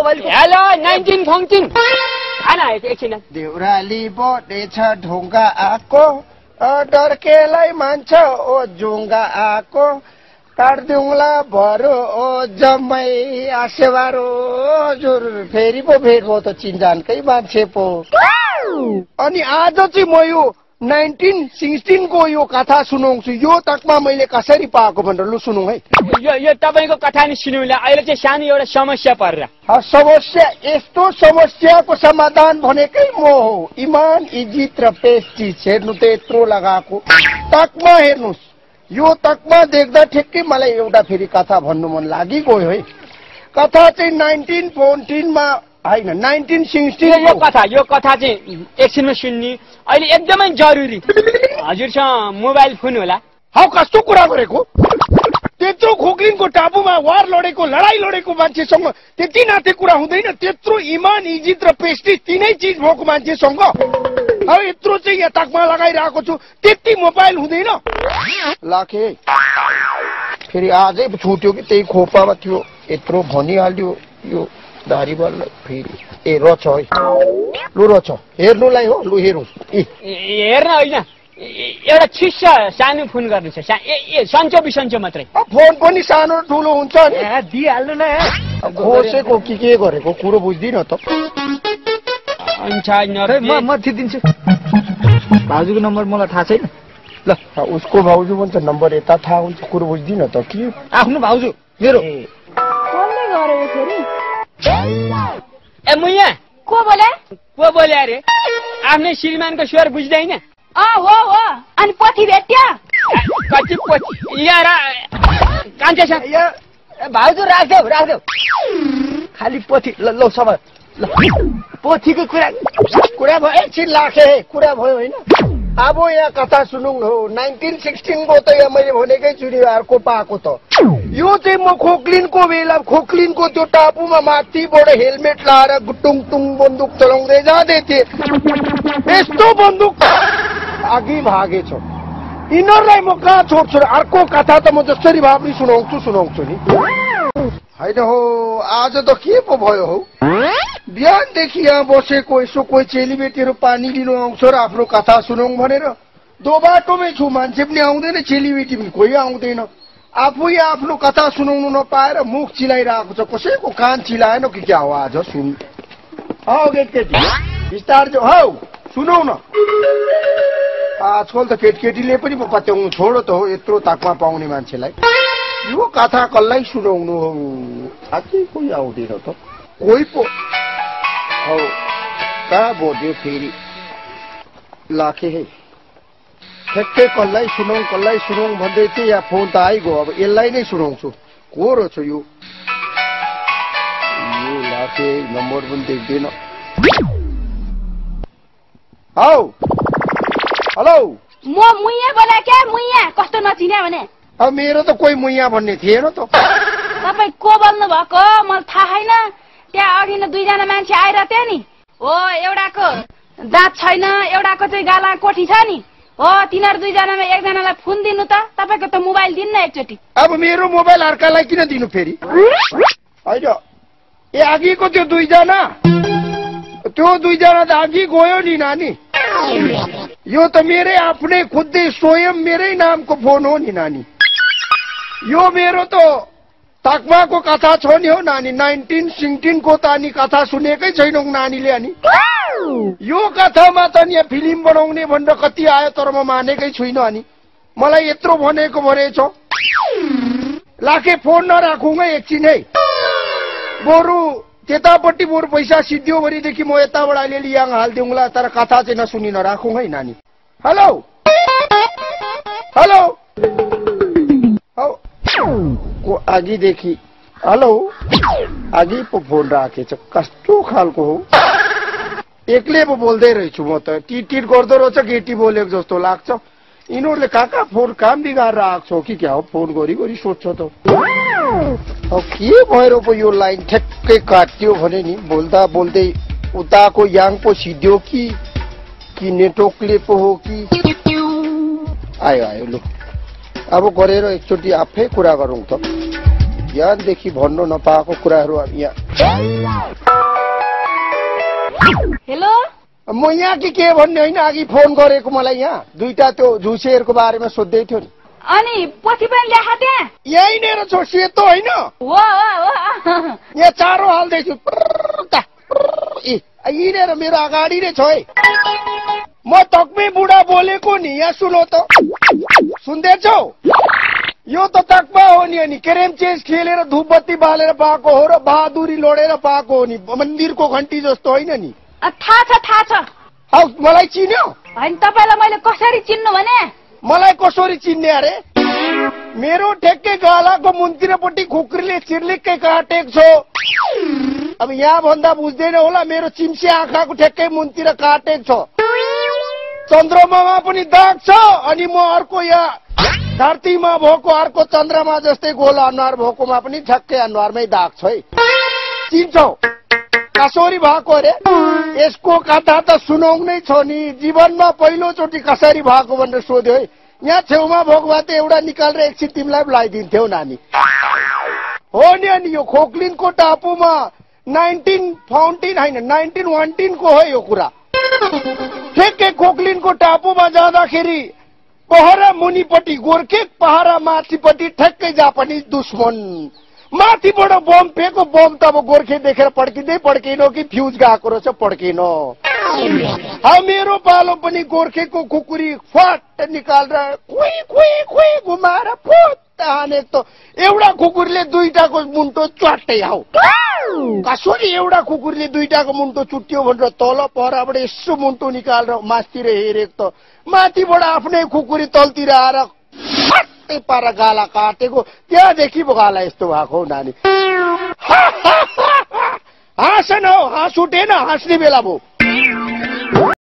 Hello 19 फङ्किङ खाना आएछ एकछिन देउराली बढेछ ढुङ्गा आको डर्केलाई मान्छ ओ जुङ्गा आको काट्दिउँला भरो ओ जम्मै आसेवारो जुर फेरि पो भेट भयो त चिन्जानकै मान्छे पो। अनि आज चाहिँ म यो 1916 को यो कथा सुनाउँछु। यो तकमा मैले कसरी पाएको भनेर लु सुनौ है। यो तपाईको कथा नि सुन्नुला अहिले चाहिँ सानो एउटा समस्या पर्ला। समस्या यस्तो समस्याको समाधान भनेकै म हो। इमान इज्जत र पेस्टिज हेर्नु त यत्रो लगाएको तकमा हेर्नुस्। यो तकमा देख्दा ठिक्कै मलाई एउटा फेरि कथा भन्नु मन लागिगयो है। कथा चाहिँ 1914 मा हैन 1916 यो कथा चाहिँ एकछिनमा सुन्नी अहिले एकदमै जरुरी। हजुरसँग मोबाइल फोन होला? हौ कस्तो कुरा गरेको? त्यत्रो खोक्लिनको टापुमा वार लडेको लडाई लडेको मान्छेसँग त्यति नाथे कुरा हुँदैन। त्यत्रो इमान इज्जत र प्रेस्टिज तीनै चीज भएको मान्छेसँग अब यत्रो चाहिँ यहाँ ताकमा लगाइरहेको छु त्यति मोबाइल हुँदैन? लाखे फेरि आजै छुट्यो कि त्यही खोपामा थियो यत्रो भनिहाल्यो यो दारीवाल फेरि ए रछ है लु रछ हेर्नुलाई हो लु हेरौँ। हेर्न होइन एउटा छिस्सा सानो फोन गर्नु छ सन्चो बिसन्चो मात्रै। फोन पनि सानो ठुलो हुन्छ नि दिइहाल्नु न। खोसेको के गरेको कुरो बुझ्दिन त। म दिन्छु भाउजूको नम्बर मलाई थाहा छैन। ल उसको भाउजू भन्छ नम्बर यता थाहा हुन्छ कुरो बुझ्दिन त के आफ्नो भाउजू मेरो ए मुया को बोले अरे आफ्नै श्रीमानको स्वर बुझ्दैन? हो अनि पोथी भेट्यो कति पोथी यहाँ कान्छे छ भाउजू राख्देऊ खालि पोथी ल समय पोथीको कुरा भयो एकछिन लाखे कुरा भयो होइन। अब यहाँ कथा सुनौँ हो 1916 को त यहाँ मैले भनेकै छु नि अर्को पाएको त। यो चाहिँ म खोक्लिनको बेला खोक्लिनको त्यो टापुमा माथिबाट हेलमेट लाएर टुङ बन्दुक चलाउँदै जाँदै थिएँ। यस्तो बन्दुक अघि भागेछ। यिनीहरूलाई म कहाँ छोड्छु र अर्को कथा त म जसरी भए पनि सुनाउँछु नि होइन हो। आज त के पो भयो हौ बिहानदेखि यहाँ बसेको यसो कोही चेलीबेटीहरू पानी लिनु आउँछ र आफ्नो कथा सुनाउँ भनेर दो बाटोमै छु। मान्छे पनि आउँदैन चेलीबेटी पनि कोही आउँदैन। आफू यहाँ आफ्नो कथा सुनाउनु नपाएर मुख चिलाइरहेको छ। कसैको कान चिलाएन कि क्या हो आज सुन हौ केटी बिस्तार हौ सुनौ न। आजकल त केटीले पनि पत्याउनु छोडो त हो यत्रो ताकमा पाउने मान्छेलाई। यो कथा कसलाई सुनाउनु हो साँच्चै कोही आउँदैन त कोही पो हौ कहाँ बोल्यो फेरि लाखे है ठ्याक्कै कसलाई सुनाउँ भन्दै थिएँ। यहाँ फोन त आइगयो अब यसलाई नै सुनाउँछु। को रहेछ यो लाखे नम्बर पनि देख्दैन। हौ हेलो म मुया बोला क्या मुया कस्तो नचिन्या भने अब मेरो त कोही मुया भन्ने थिएन त। तपाईँ को बोल्नु भएको मलाई थाहा छैन। त्यहाँ अघि न दुईजना मान्छे आइरहेको थियो नि हो। एउटाको दाँत छैन एउटाको चाहिँ गाला कोठी छ नि हो। तिनीहरू दुईजनामा एकजनालाई फोन दिनु त तपाईँको त मोबाइल दिन्न एकचोटि। अब मेरो मोबाइल अर्कालाई किन दिनु फेरि होइन? ए अघिको त्यो दुईजना त अघि गयो नि नानी। यो त मेरै आफ्नै खुदै स्वयं मेरै नामको फोन हो नि नानी। यो मेरो त ताकमाको कथा छ नि हो नानी। 1916 को त अनि कथा सुनेकै छैनौ नानीले। अनि यो कथामा त यहाँ फिल्म बनाउने भनेर कति आयो तर म मानेकै छुइनँ। अनि मलाई यत्रो भनेको भनेछ लाखे फोन नराखौँ है एकछिन है। बरु त्यतापट्टि बरु पैसा सिद्धियो भनेदेखि म यताबाट अलिअलि यहाँ हालिदिउँला तर कथा चाहिँ नसुनि नराखौँ है नानी। हेलो हेलो हौ को अघिदेखि हेलो अघि पो फोन राखेछ कस्तो खालको हो। एक्लै पो बोल्दै रहेछु म त। टिट गर्दो रहेछ केटी बोलेको जस्तो लाग्छ। यिनीहरूले कहाँ फोन काम बिगारेर आएको छ कि क्या हो? फोन गरी सोध्छ त। अब के भएर पो यो लाइन ठ्याक्कै काट्यो भने नि बोल्दा बोल्दै उताको याङ पो सिध्यो कि नेटवर्कले पो हो कि आयो लु अब गरेर एकचोटि आफै कुरा गरौँ त। बिहानदेखि भन्नु नपाएको कुराहरू यहाँ हेलो म यहाँ के भन्ने होइन, अघि फोन गरेको मलाई यहाँ दुईटा त्यो झुसेहरूको बारेमा सोध्दै थियो नि। अनि पोथी पनि ल्याखा त्यहाँ? यहीँनिर छ, सेतो होइन, हो यहाँ चारो हाल्दैछु। यहीँनिर मेरो अगाडि नै छ है। म तक्मै बुढा बोलेको नि, यहाँ सुनो त, सुन्दैछौ? यो त तक्मा हो नि, अनि क्रेम चेस खेलेर धुपबत्ती बालेर पाएको हो र बहादुरी लोडेर पाएको हो नि, मन्दिरको घन्टी जस्तो होइन नि। थाहा छ। हौ मलाई चिन्यो? होइन, तपाईँलाई मैले कसरी चिन्नु भने? मलाई कसरी चिन्ने अरे? मेरो ठेक्कै गालाको मुन्तिरपट्टि खुकुरीले चिर्लिक्कै काटेको छ। अब यहाँ भन्दा बुझ्दैन होला, मेरो चिम्से आँखाको ठेक्कै मुन्तिर काटेको छ। चन्द्रमामा पनि दाग छ, अनि म अर्को यहाँ धरतीमा भएको अर्को चन्द्रमा जस्तै गोलो अनुहार भएकोमा पनि ठ्याक्कै अनुहारमै दाग छ है। चिन्छौ? कसरी भएको अरे? यसको कथा त सुनाउनै छ नि, जीवनमा पहिलोचोटि कसरी भएको भनेर सोध्यो है। यहाँ छेउमा भएको भए त एउटा निकालेर एकछिन तिमीलाई लगाइदिन्थ्यौ नानी। हो नि, अनि यो खोक्लिनको टापुमा 1914 को हो यो कुरा। ठेक्कै खोक्लिनको टापुमा जाँदाखेरि पहरा मुनिपट्टि गोर्खे, पहरा माथिपट्टि ठ्याक्कै जापानिज दुश्मन। माथिबाट बम फेको, बम त अब गोर्खे देखेर पड्किनो कि फ्युज गएको रहेछ पड्किनो। मेरो पालो पनि गोर्खेको खुकुरी फट निकालेर खुइ घुमाएर फुट हानेको त एउटा खुकुरीले दुईटाको मुन्टो च्वाट्टै आऊ। कसरी एउटा खुकुरीले दुईटाको मुन्टो चुट्टियो भनेर तल परबाट यसो मुन्टो निकालेर माथितिर हेरेको त माथिबाट आफ्नै खुकुरी तलतिर आएर फट्टै पारा गाला काटेको। त्यहाँदेखि पो गाला यस्तो भएको हौ नानी। हाँस न हौ, हाँस उठेन, हाँस्ने बेला भयो।